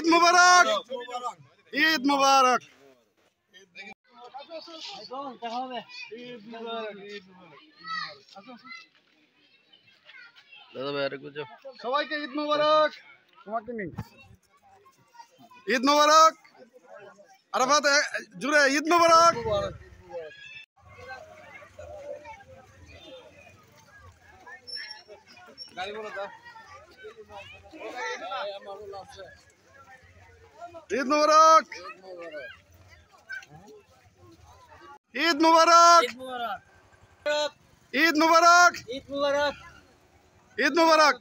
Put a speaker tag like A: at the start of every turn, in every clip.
A: ঈদ মুবারক, ঈদ মুবারক। সবাইকে ঈদ মুবারক। তোমাকে নেই ঈদ মুবারক। আরাফাত জুড়ে ঈদ মুবারক। ঈদ মুবারক, ঈদ মুবারক, ঈদ মুবারক, ঈদ মুবারক, ঈদ মুবারক।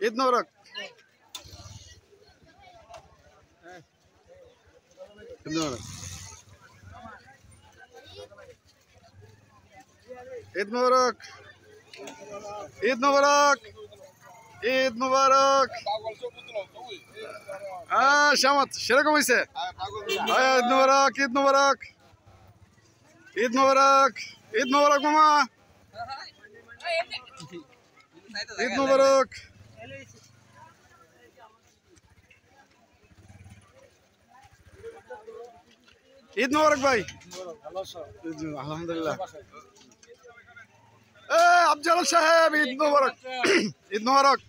A: ঈদ মুবারক, ঈদ মুবারক, ঈদ মুবারক, ঈদ মুবারক, ঈদ মুবারক। হ্যাঁ শ্যামত সেরকম হয়েছে। ঈদ মুবারক, ঈদ মুবারক, ঈদ মুবারক, ঈদ মুবারক মামা, ঈদ মুবারক। ঈদ মুবারক ভাই। আলহামদুলিল্লাহ। আফজাল সাহেব ঈদ মুবারক, ঈদ মুবারক।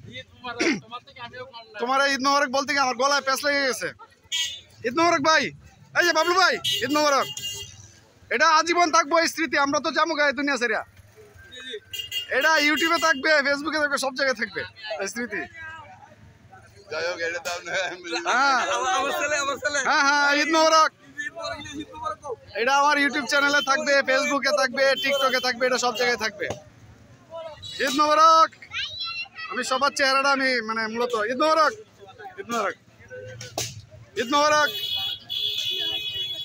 A: তোমার ঈদ মুবারক বলতে কি আমার গলায় প্যাঁচ লেগে গেছে। ঈদ মুবারক ভাই। এই যে বাবলু ভাই ঈদ মুবারক। এটা আজীবন থাকবো এই স্মৃতি। আমরা তো যাবো গায়ে দুনিয়া সেরিয়া। এটা ইউটিউবে থাকবে, ফেসবুকে থাকবে, সব জায়গায় থাকবে এই স্মৃতি। হ্যাঁ হ্যাঁ ঈদ মুবারক। এটা আমার ইউটিউব চ্যানেলে থাকবে, ফেসবুকে থাকবে, টিকটকে থাকবে, এটা সব জায়গায় থাকবে। ঈদ মুবারক। আমি সবার চেহারাটা আমি মানে মূলত ঈদ মুবারক, ঈদ মুবারক, ঈদ মুবারক,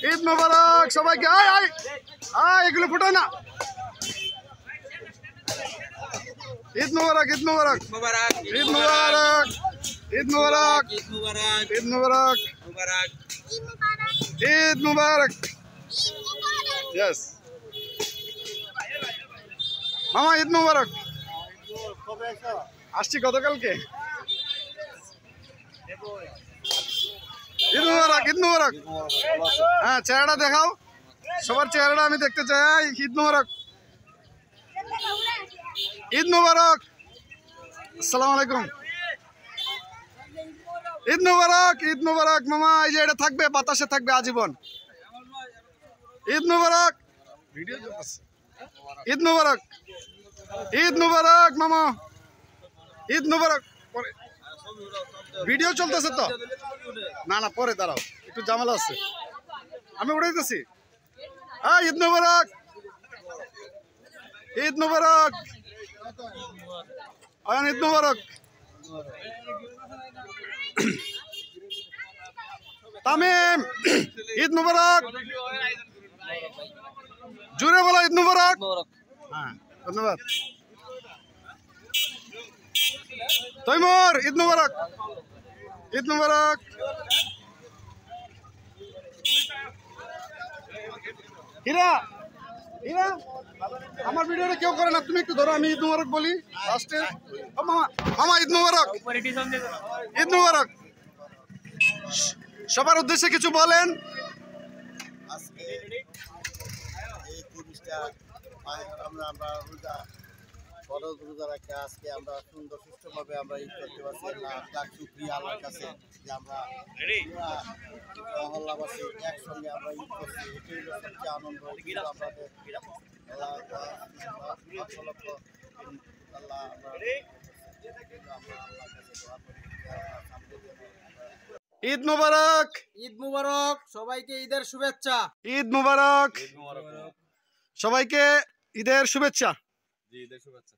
A: ঈদ মুবারক সবাইকে। আয় আয় আয় এগুলো ফুটো না। ঈদ মুবারক, ঈদ মুবারক, ঈদ মুবারক, ঈদ মুবারক, ঈদ মুবারক, ঈদ মুবারক। ইয়েস মামা ঈদ মুবারক। আসছি গতকালকে। ঈদ মুবারক, ঈদ মুবারক। হ্যাঁ চেহারাটা দেখাও, সবার চেহারাটা আমি দেখতে চাই। ঈদ মুবারক, ঈদ মুবারক। আসসালামু আলাইকুম। ঈদ মুবারক, ঈদ মুবারক মামা। এই যে এটা থাকবে, বাতাসে থাকবে আজীবন। ঈদ মুবারক, ঈদ মুবারক, ঈদ মুবারক মামা, ঈদ মুবারক। ভিডিও চলতেছে তো? না না পরে দাঁড়াও, একটু ঝামেলা আছে, আমি উঠে দিতেছি। হ্যাঁ ঈদ মুবারক, ঈদ মুবারক, ঈদ মুবারক। তামিম ঈদ মুবারক। জুড়ে বলো ঈদ মুবারক। হ্যাঁ ধন্যবাদ। তৈমুর ঈদ মুবারক, ঈদ মুবারক। হীরা হীরা আমার ভিডিওটা কেউ করে না, তুমি একটু ধরো, আমি ঈদ মুবারক বলি লাস্টে। মামা মামা ঈদ মুবারক, ঈদ মুবারক। সবার উদ্দেশ্যে কিছু বলেন।
B: আজকে এই 30টা আমরা রোজা ফরজ রোজা রাখি। আজকে আমরা সুন্দর সুষ্ঠুভাবে আমরা ঈদ করতে পারছি। লাখ শুকরিয়া আল্লাহর কাছে যে আমরা মহল্লাবাসী একসঙ্গে আমরা ঈদ করছি। এটাই হলো সবচেয়ে আনন্দ। আমাদের
A: ঈদ মুবারক,
C: ঈদ মুবারক। সবাইকে ঈদের শুভেচ্ছা।
A: ঈদ মুবারক, সবাইকে ঈদের শুভেচ্ছা।
C: জি ঈদের শুভেচ্ছা।